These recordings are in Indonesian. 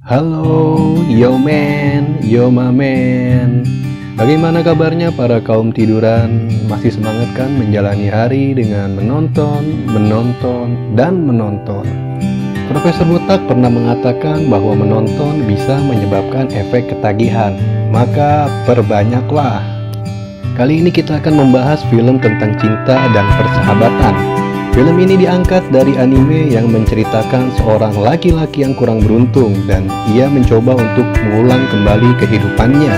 Halo, yo man, yo my man. Bagaimana kabarnya para kaum tiduran? Masih semangat kan menjalani hari dengan menonton, dan menonton? Profesor Botak pernah mengatakan bahwa menonton bisa menyebabkan efek ketagihan, maka perbanyaklah. Kali ini kita akan membahas film tentang cinta dan persahabatan. Film ini diangkat dari anime yang menceritakan seorang laki-laki yang kurang beruntung dan ia mencoba untuk mengulang kembali kehidupannya.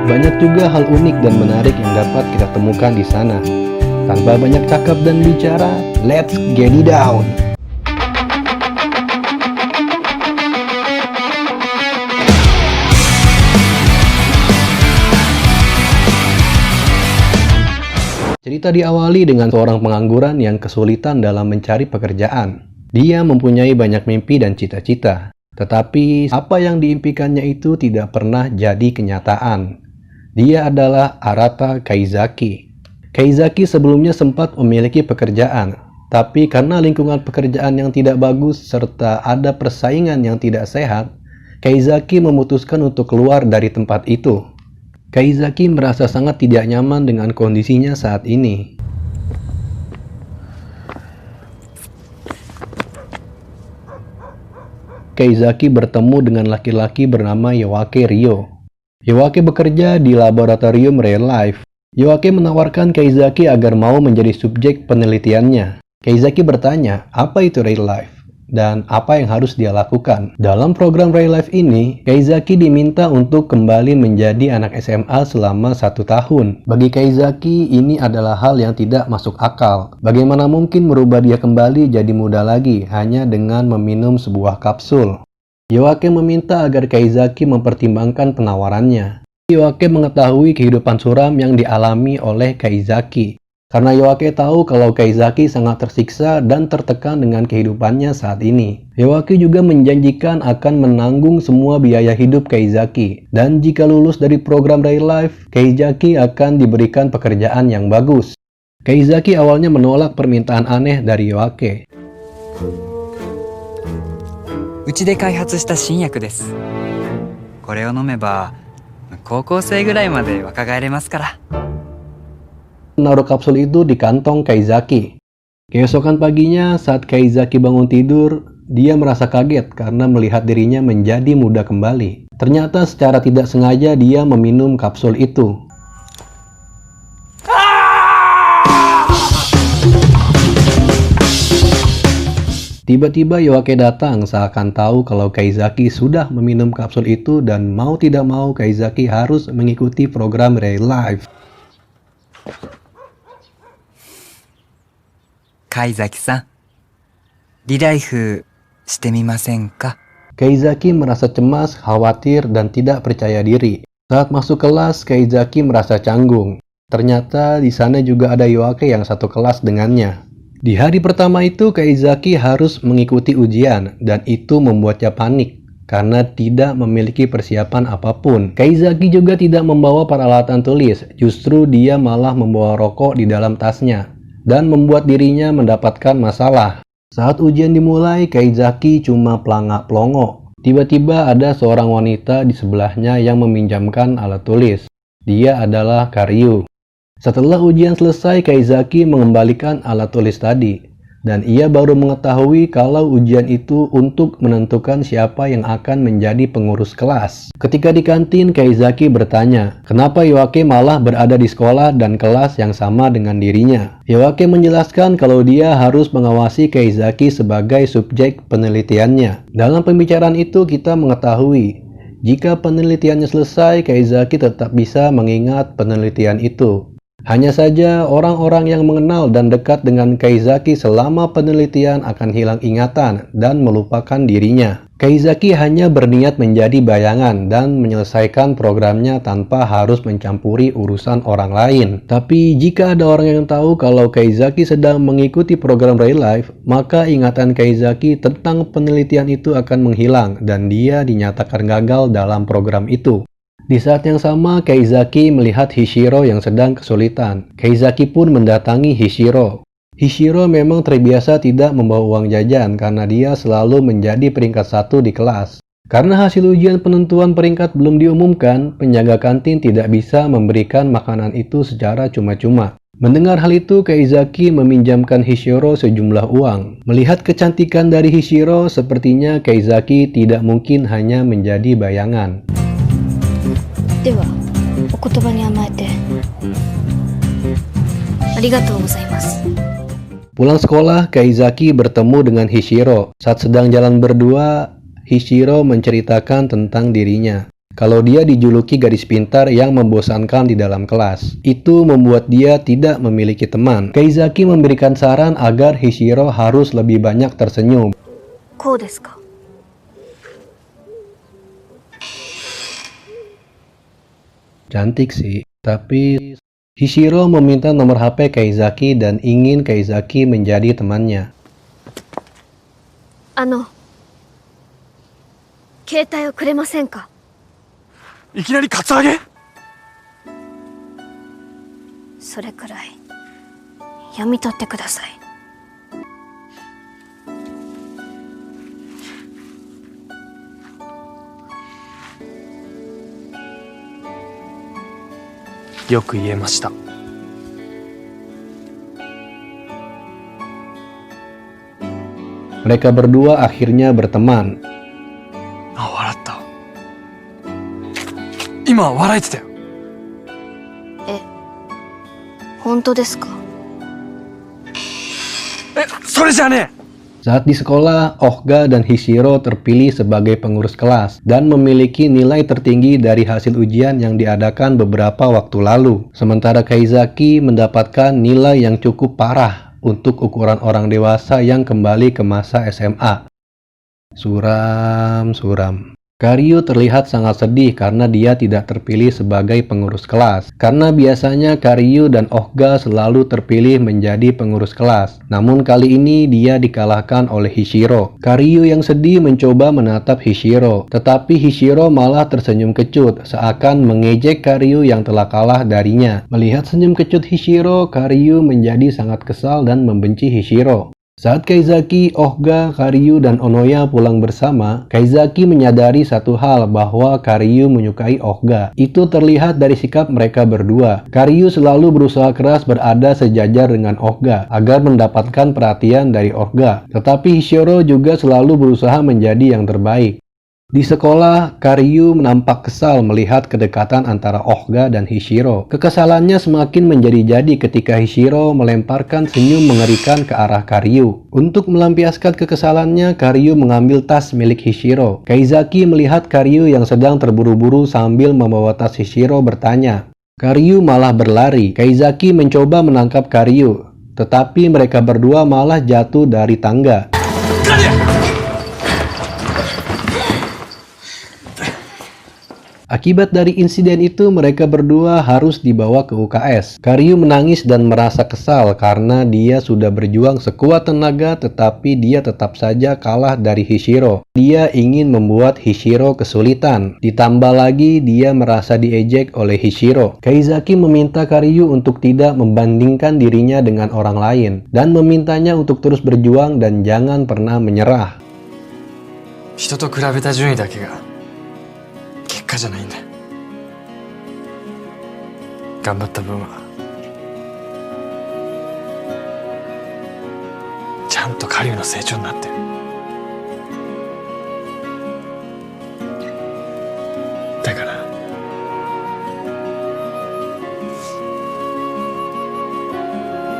Banyak juga hal unik dan menarik yang dapat kita temukan di sana. Tanpa banyak cakap dan bicara, let's get it down! Cerita diawali dengan seorang pengangguran yang kesulitan dalam mencari pekerjaan. Dia mempunyai banyak mimpi dan cita-cita, tetapi apa yang diimpikannya itu tidak pernah jadi kenyataan. Dia adalah Arata Kaizaki. Kaizaki sebelumnya sempat memiliki pekerjaan, tapi karena lingkungan pekerjaan yang tidak bagus serta ada persaingan yang tidak sehat, Kaizaki memutuskan untuk keluar dari tempat itu. Kaizaki merasa sangat tidak nyaman dengan kondisinya saat ini. Kaizaki bertemu dengan laki-laki bernama Yoake Ryo. Yoake bekerja di laboratorium real life. Yoake menawarkan Kaizaki agar mau menjadi subjek penelitiannya. Kaizaki bertanya, apa itu real life? Dan apa yang harus dia lakukan. Dalam program Real Life ini, Kaizaki diminta untuk kembali menjadi anak SMA selama 1 tahun. Bagi Kaizaki, ini adalah hal yang tidak masuk akal. Bagaimana mungkin merubah dia kembali jadi muda lagi hanya dengan meminum sebuah kapsul? Yoake meminta agar Kaizaki mempertimbangkan penawarannya. Yoake mengetahui kehidupan suram yang dialami oleh Kaizaki. Karena Yoake tahu kalau Kaizaki sangat tersiksa dan tertekan dengan kehidupannya saat ini. Yoake juga menjanjikan akan menanggung semua biaya hidup Kaizaki. Dan jika lulus dari program Real Life, Kaizaki akan diberikan pekerjaan yang bagus. Kaizaki awalnya menolak permintaan aneh dari Yoake. うちで開発した新薬です。これを飲めば高校生ぐらいまで若返れますから。 Menaruh kapsul itu di kantong Kaizaki. Keesokan paginya, saat Kaizaki bangun tidur, dia merasa kaget karena melihat dirinya menjadi muda kembali. Ternyata secara tidak sengaja dia meminum kapsul itu. Tiba-tiba Yoake datang seakan tahu kalau Kaizaki sudah meminum kapsul itu dan mau tidak mau Kaizaki harus mengikuti program Real Life. 貝崎さん、リライフしてみませんか? Kaizaki merasa cemas, khawatir, dan tidak percaya diri. Saat masuk kelas, Kaizaki merasa canggung. Ternyata di sana juga ada Yoake yang satu kelas dengannya. Di hari pertama itu, Kaizaki harus mengikuti ujian, dan itu membuatnya panik karena tidak memiliki persiapan apapun. Kaizaki juga tidak membawa peralatan tulis, justru dia malah membawa rokok di dalam tasnya dan membuat dirinya mendapatkan masalah. Saat ujian dimulai, Kaizaki cuma pelangak-pelongo. Tiba-tiba ada seorang wanita di sebelahnya yang meminjamkan alat tulis. Dia adalah Karyu. Setelah ujian selesai, Kaizaki mengembalikan alat tulis tadi. Dan ia baru mengetahui kalau ujian itu untuk menentukan siapa yang akan menjadi pengurus kelas. Ketika di kantin, Kaizaki bertanya, kenapa Yoake malah berada di sekolah dan kelas yang sama dengan dirinya. Yoake menjelaskan kalau dia harus mengawasi Kaizaki sebagai subjek penelitiannya. Dalam pembicaraan itu kita mengetahui, jika penelitiannya selesai, Kaizaki tetap bisa mengingat penelitian itu. Hanya saja orang-orang yang mengenal dan dekat dengan Kaizaki selama penelitian akan hilang ingatan dan melupakan dirinya. Kaizaki hanya berniat menjadi bayangan dan menyelesaikan programnya tanpa harus mencampuri urusan orang lain. Tapi jika ada orang yang tahu kalau Kaizaki sedang mengikuti program Real Life, maka ingatan Kaizaki tentang penelitian itu akan menghilang dan dia dinyatakan gagal dalam program itu. Di saat yang sama, Kaizaki melihat Hishiro yang sedang kesulitan. Kaizaki pun mendatangi Hishiro. Hishiro memang terbiasa tidak membawa uang jajan karena dia selalu menjadi peringkat 1 di kelas. Karena hasil ujian penentuan peringkat belum diumumkan, penjaga kantin tidak bisa memberikan makanan itu secara cuma-cuma. Mendengar hal itu, Kaizaki meminjamkan Hishiro sejumlah uang. Melihat kecantikan dari Hishiro, sepertinya Kaizaki tidak mungkin hanya menjadi bayangan. ではお言葉に甘えてありがとうございます。 Pulang sekolah, Kaizaki bertemu dengan Hishiro. Saat sedang jalan berdua, Hishiro menceritakan tentang dirinya. Kalau dia dijuluki gadis pintar yang membosankan di dalam kelas. Itu membuat dia tidak memiliki teman. Kaizaki memberikan saran agar Hishiro harus lebih banyak tersenyum. こうですか。 Cantik sih, tapi Hishiro meminta nomor HP Kaizaki dan ingin Kaizaki menjadi temannya. 携帯をくれませんか。いきなりカツアゲ？それくらい読み取ってください。よく言えました。 Mereka berdua akhirnya berteman. あ、笑った。今笑えてたよ。本当ですか。それじゃねえ。 Saat di sekolah, Ohga dan Hishiro terpilih sebagai pengurus kelas dan memiliki nilai tertinggi dari hasil ujian yang diadakan beberapa waktu lalu. Sementara Kaizaki mendapatkan nilai yang cukup parah untuk ukuran orang dewasa yang kembali ke masa SMA. Suram. Karyu terlihat sangat sedih karena dia tidak terpilih sebagai pengurus kelas. Karena biasanya Karyu dan Ohga selalu terpilih menjadi pengurus kelas. Namun kali ini dia dikalahkan oleh Hishiro. Karyu yang sedih mencoba menatap Hishiro. Tetapi Hishiro malah tersenyum kecut, seakan mengejek Karyu yang telah kalah darinya. Melihat senyum kecut Hishiro, Karyu menjadi sangat kesal dan membenci Hishiro. Saat Kaizaki, Ohga, Karyu, dan Onoya pulang bersama, Kaizaki menyadari satu hal bahwa Karyu menyukai Ohga. Itu terlihat dari sikap mereka berdua. Karyu selalu berusaha keras berada sejajar dengan Ohga agar mendapatkan perhatian dari Ohga. Tetapi Hishiro juga selalu berusaha menjadi yang terbaik. Di sekolah, Karyu nampak kesal melihat kedekatan antara Ohga dan Hishiro. Kekesalannya semakin menjadi-jadi ketika Hishiro melemparkan senyum mengerikan ke arah Karyu. Untuk melampiaskan kekesalannya, Karyu mengambil tas milik Hishiro. Kaizaki melihat Karyu yang sedang terburu-buru sambil membawa tas Hishiro bertanya. Karyu malah berlari. Kaizaki mencoba menangkap Karyu, tetapi mereka berdua malah jatuh dari tangga. Akibat dari insiden itu, mereka berdua harus dibawa ke UKS. Karyu menangis dan merasa kesal karena dia sudah berjuang sekuat tenaga, tetapi dia tetap saja kalah dari Hishiro. Dia ingin membuat Hishiro kesulitan. Ditambah lagi, dia merasa diejek oleh Hishiro. Kaizaki meminta Karyu untuk tidak membandingkan dirinya dengan orang lain, dan memintanya untuk terus berjuang dan jangan pernah menyerah. 人と比べた順位だけが 結果じゃないんだ。頑張った分はちゃんと狩生の成長になってる。だから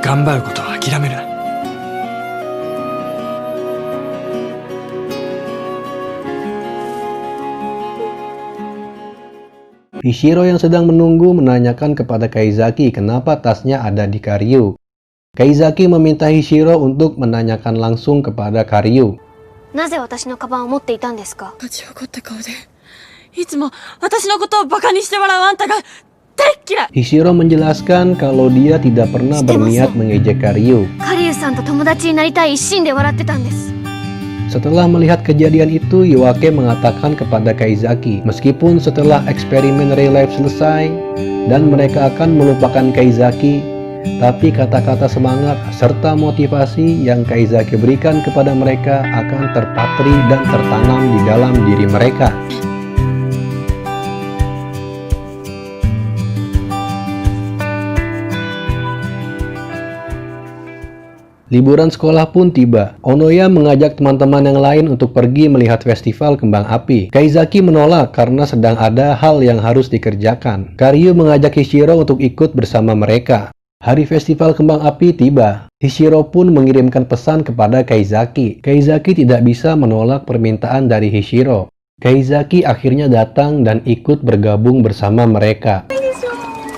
頑張ることは諦めるな。 Hishiro yang sedang menunggu menanyakan kepada Kaizaki kenapa tasnya ada di Karyu. Kaizaki meminta Hishiro untuk menanyakan langsung kepada Karyu. なぜ私のカバンを持っていたんですか。勝ち怒った顔でいつも私のことをバカにして笑うあんたが大っ嫌い。 Hishiro menjelaskan kalau dia tidak pernah berniat mengejek Karyu. カリュウさんと友達になりたい一心で笑ってたんです。 Setelah melihat kejadian itu, Iwake mengatakan kepada Kaizaki, meskipun setelah eksperimen real life selesai dan mereka akan melupakan Kaizaki, Tapi kata-kata semangat serta motivasi yang Kaizaki berikan kepada mereka akan terpatri dan tertanam di dalam diri mereka. Liburan sekolah pun tiba. Onoya mengajak teman-teman yang lain untuk pergi melihat festival kembang api. Kaizaki menolak karena sedang ada hal yang harus dikerjakan. Karyu mengajak Hishiro untuk ikut bersama mereka. Hari festival kembang api tiba. Hishiro pun mengirimkan pesan kepada Kaizaki. Kaizaki tidak bisa menolak permintaan dari Hishiro. Kaizaki akhirnya datang dan ikut bergabung bersama mereka.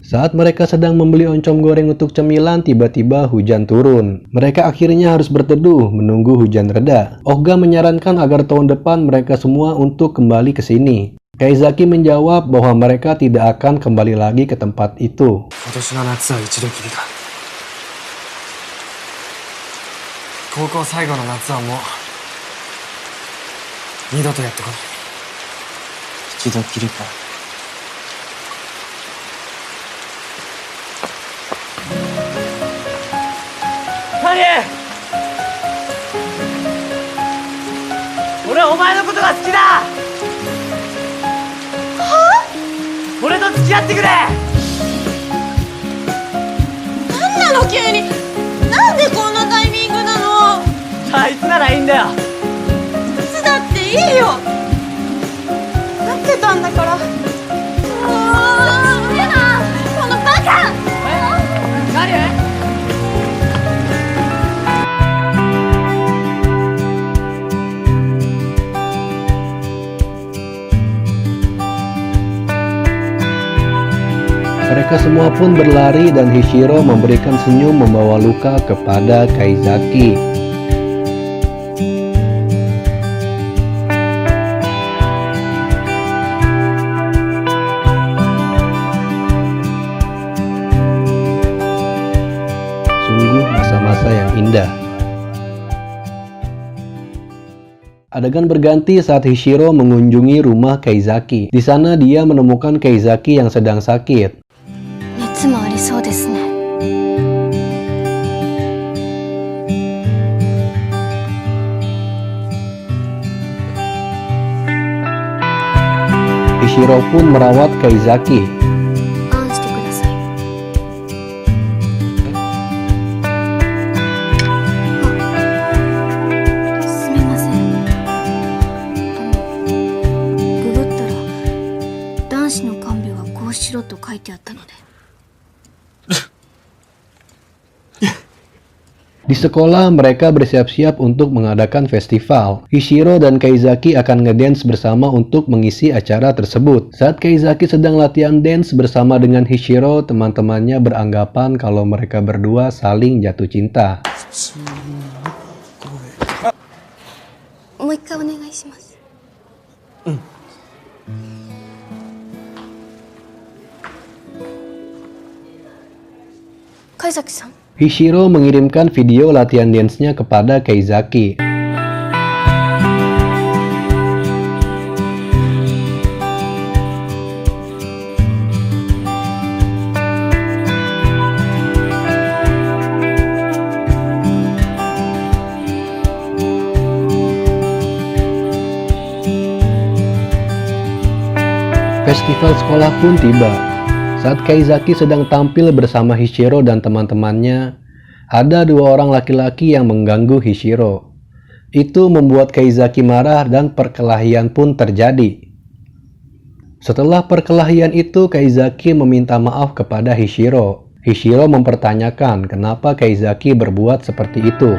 Saat mereka sedang membeli oncom goreng untuk cemilan, tiba-tiba hujan turun. Mereka akhirnya harus berteduh menunggu hujan reda. Oga menyarankan agar tahun depan mereka semua untuk kembali ke sini. Kaizaki menjawab bahwa mereka tidak akan kembali lagi ke tempat itu. 今年の夏は一度きりだ。高校最後の夏はもう二度とやってこない。一度きりか。カリエ、俺はお前のことが好きだ。はぁ？俺と付き合ってくれ。なんなの急に。なんでこんなタイミングなの。あいつならいいんだよ。いつだっていいよ。待ってたんだから。もうダメだ、このバカ。カリエ、Mereka semua pun berlari dan Hishiro memberikan senyum membawa luka kepada Kaizaki. Sungguh masa-masa yang indah. Adegan berganti saat Hishiro mengunjungi rumah Kaizaki. Di sana dia menemukan Kaizaki yang sedang sakit. 熱もありそうですね。 Hishiro pun merawat Kaizaki. 安してください。あ、すみません。ググったら男子の看病はこうしろと書いてあったので。 Di sekolah, mereka bersiap-siap untuk mengadakan festival. Hishiro dan Kaizaki akan ngedance bersama untuk mengisi acara tersebut. Saat Kaizaki sedang latihan dance bersama dengan Hishiro, teman-temannya beranggapan kalau mereka berdua saling jatuh cinta. もう一回お願いします。貝崎さん。 Hishiro mengirimkan video latihan dance-nya kepada Kaizaki. Festival sekolah pun tiba. Saat Kaizaki sedang tampil bersama Hishiro dan teman-temannya, ada dua orang laki-laki yang mengganggu Hishiro. Itu membuat Kaizaki marah dan perkelahian pun terjadi. Setelah perkelahian itu, Kaizaki meminta maaf kepada Hishiro. Hishiro mempertanyakan kenapa Kaizaki berbuat seperti itu.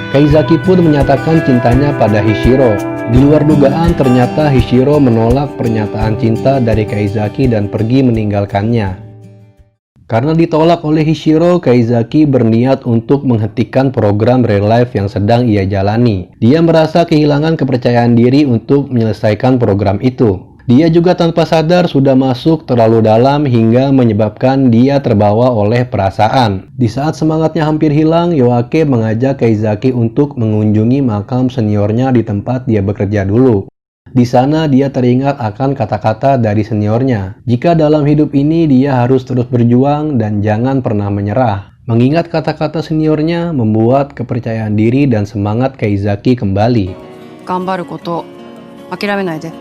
Kaizaki pun menyatakan cintanya pada Hishiro. Di luar dugaan, ternyata Hishiro menolak pernyataan cinta dari Kaizaki dan pergi meninggalkannya. Karena ditolak oleh Hishiro, Kaizaki berniat untuk menghentikan program real life yang sedang ia jalani. Dia merasa kehilangan kepercayaan diri untuk menyelesaikan program itu. Dia juga tanpa sadar sudah masuk terlalu dalam hingga menyebabkan dia terbawa oleh perasaan. Di saat semangatnya hampir hilang, Yoake mengajak Kaizaki untuk mengunjungi makam seniornya di tempat dia bekerja dulu. Di sana dia teringat akan kata-kata dari seniornya. Jika dalam hidup ini dia harus terus berjuang dan jangan pernah menyerah. Mengingat kata-kata seniornya membuat kepercayaan diri dan semangat Kaizaki kembali. 頑張ること諦めないで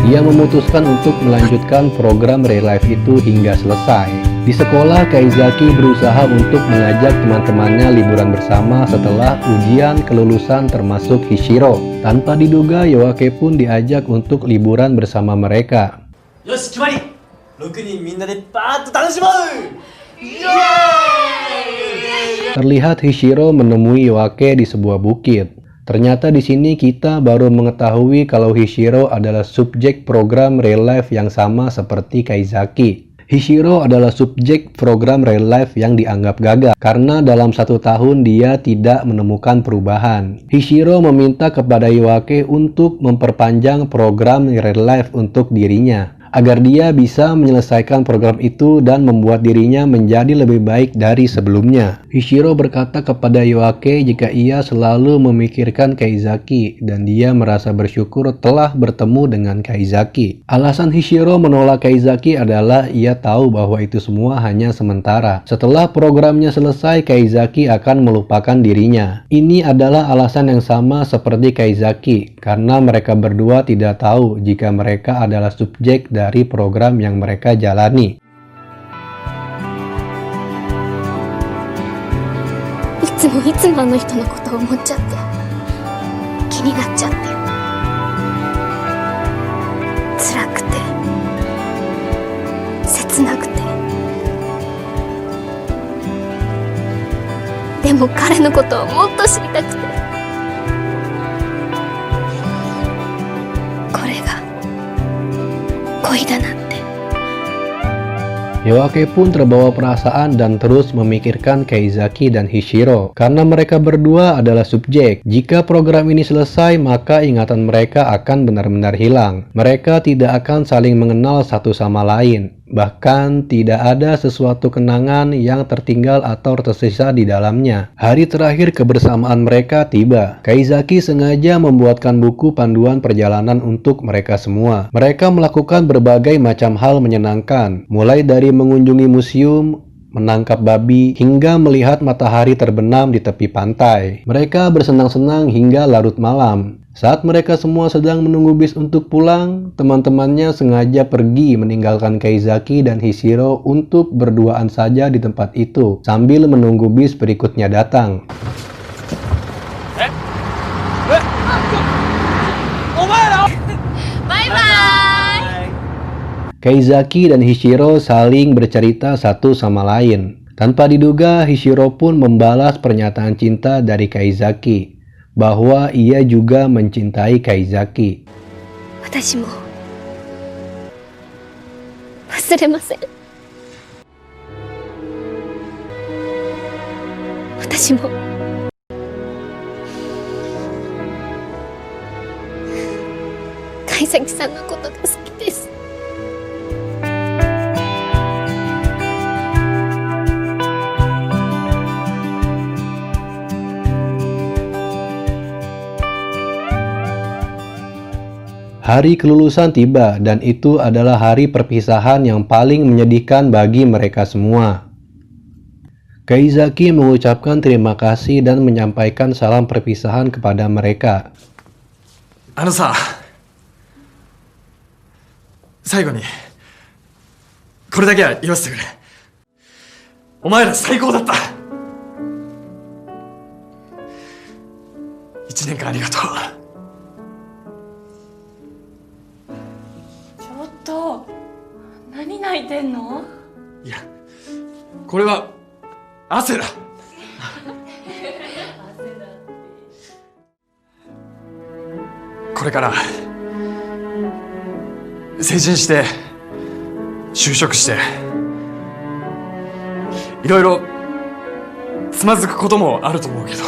Dia memutuskan untuk melanjutkan program Real Life itu hingga selesai. Di sekolah, Kaizaki berusaha untuk mengajak teman-temannya liburan bersama setelah ujian kelulusan termasuk Hishiro. Tanpa diduga, Yoake pun diajak untuk liburan bersama mereka. よし決まり6人みんなでバーッと楽しもう Terlihat Hishiro menemui Yoake di sebuah bukit. Ternyata di sini kita baru mengetahui kalau Hishiro adalah subjek program Real Life yang sama seperti Kaizaki. Hishiro adalah subjek program Real Life yang dianggap gagal karena dalam 1 tahun dia tidak menemukan perubahan. Hishiro meminta kepada Yoake untuk memperpanjang program Real Life untuk dirinya, agar dia bisa menyelesaikan program itu dan membuat dirinya menjadi lebih baik dari sebelumnya. Hishiro berkata kepada Yoake jika ia selalu memikirkan Kaizaki dan dia merasa bersyukur telah bertemu dengan Kaizaki. Alasan Hishiro menolak Kaizaki adalah ia tahu bahwa itu semua hanya sementara. Setelah programnya selesai, Kaizaki akan melupakan dirinya. Ini adalah alasan yang sama seperti Kaizaki, karena mereka berdua tidak tahu jika mereka adalah subjek dari program yang mereka jalani. いつもあの人のことを思っちゃって気になっちゃって辛くて切なくてでも彼のことをもっと知りたくてこれが恋だなって Yoake pun terbawa perasaan dan terus memikirkan Kaizaki dan Hishiro karena mereka berdua adalah subjek. Jika program ini selesai, maka ingatan mereka akan benar-benar hilang. Mereka tidak akan saling mengenal satu sama lain. Bahkan tidak ada sesuatu kenangan yang tertinggal atau tersisa di dalamnya. Hari terakhir kebersamaan mereka tiba. Kaizaki sengaja membuatkan buku panduan perjalanan untuk mereka semua. Mereka melakukan berbagai macam hal menyenangkan, mulai dari mengunjungi museum, menangkap babi, hingga melihat matahari terbenam di tepi pantai. Mereka bersenang-senang hingga larut malam. Saat mereka semua sedang menunggu bis untuk pulang, teman-temannya sengaja pergi meninggalkan Kaizaki dan Hishiro untuk berduaan saja di tempat itu, sambil menunggu bis berikutnya datang. Kaizaki dan Hishiro saling bercerita satu sama lain. Tanpa diduga, Hishiro pun membalas pernyataan cinta dari Kaizaki, bahwa ia juga mencintai Kaizaki. 私も忘れません私も貝崎さんのことが好きです Hari kelulusan tiba dan itu adalah hari perpisahan yang paling menyedihkan bagi mereka semua. Kaizaki mengucapkan terima kasih dan menyampaikan salam perpisahan kepada mereka. さ、最後にこれだけは言わせてくれ。お前ら最高だった。1年間ありがとう。何泣いてんの？いや、これは汗だ。これから成人して就職していろいろつまずくこともあると思うけど、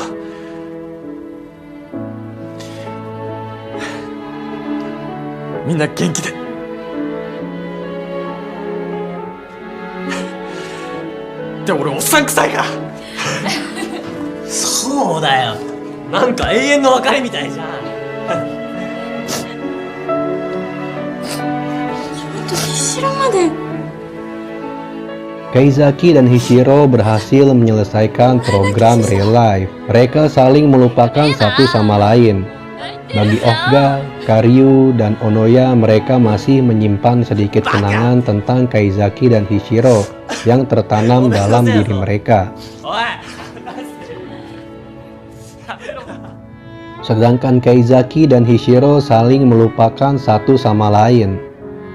みんな元気で。で俺おっさん臭いから。そうだよなんか永遠の別れみたいじゃん。後ろまで。 Kaizaki dan Hishiro berhasil menyelesaikan program real life. Mereka saling melupakan satu sama lain. Bagi Okga, Karyu, dan Onoya, mereka masih menyimpan sedikit kenangan tentang Kaizaki dan Hishiro yang tertanam dalam diri mereka. おい Sedangkan Kaizaki dan Hishiro saling melupakan satu sama lain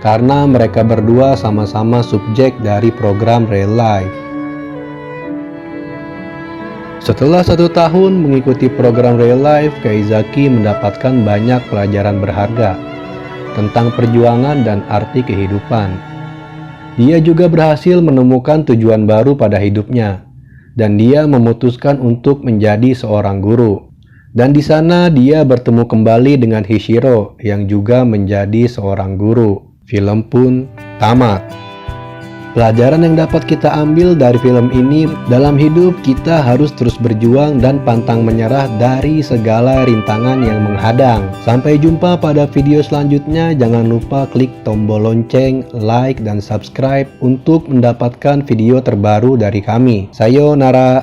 karena mereka berdua sama-sama subjek dari program real life. Setelah 1 tahun mengikuti program real life, Kaizaki mendapatkan banyak pelajaran berharga tentang perjuangan dan arti kehidupan. Dia juga berhasil menemukan tujuan baru pada hidupnya, dan dia memutuskan untuk menjadi seorang guru. Dan di sana dia bertemu kembali dengan Hishiro yang juga menjadi seorang guru. Film pun tamat. Pelajaran yang dapat kita ambil dari film ini, dalam hidup kita harus terus berjuang dan pantang menyerah dari segala rintangan yang menghadang. Sampai jumpa pada video selanjutnya. Jangan lupa klik tombol lonceng, like, dan subscribe untuk mendapatkan video terbaru dari kami. Sayonara.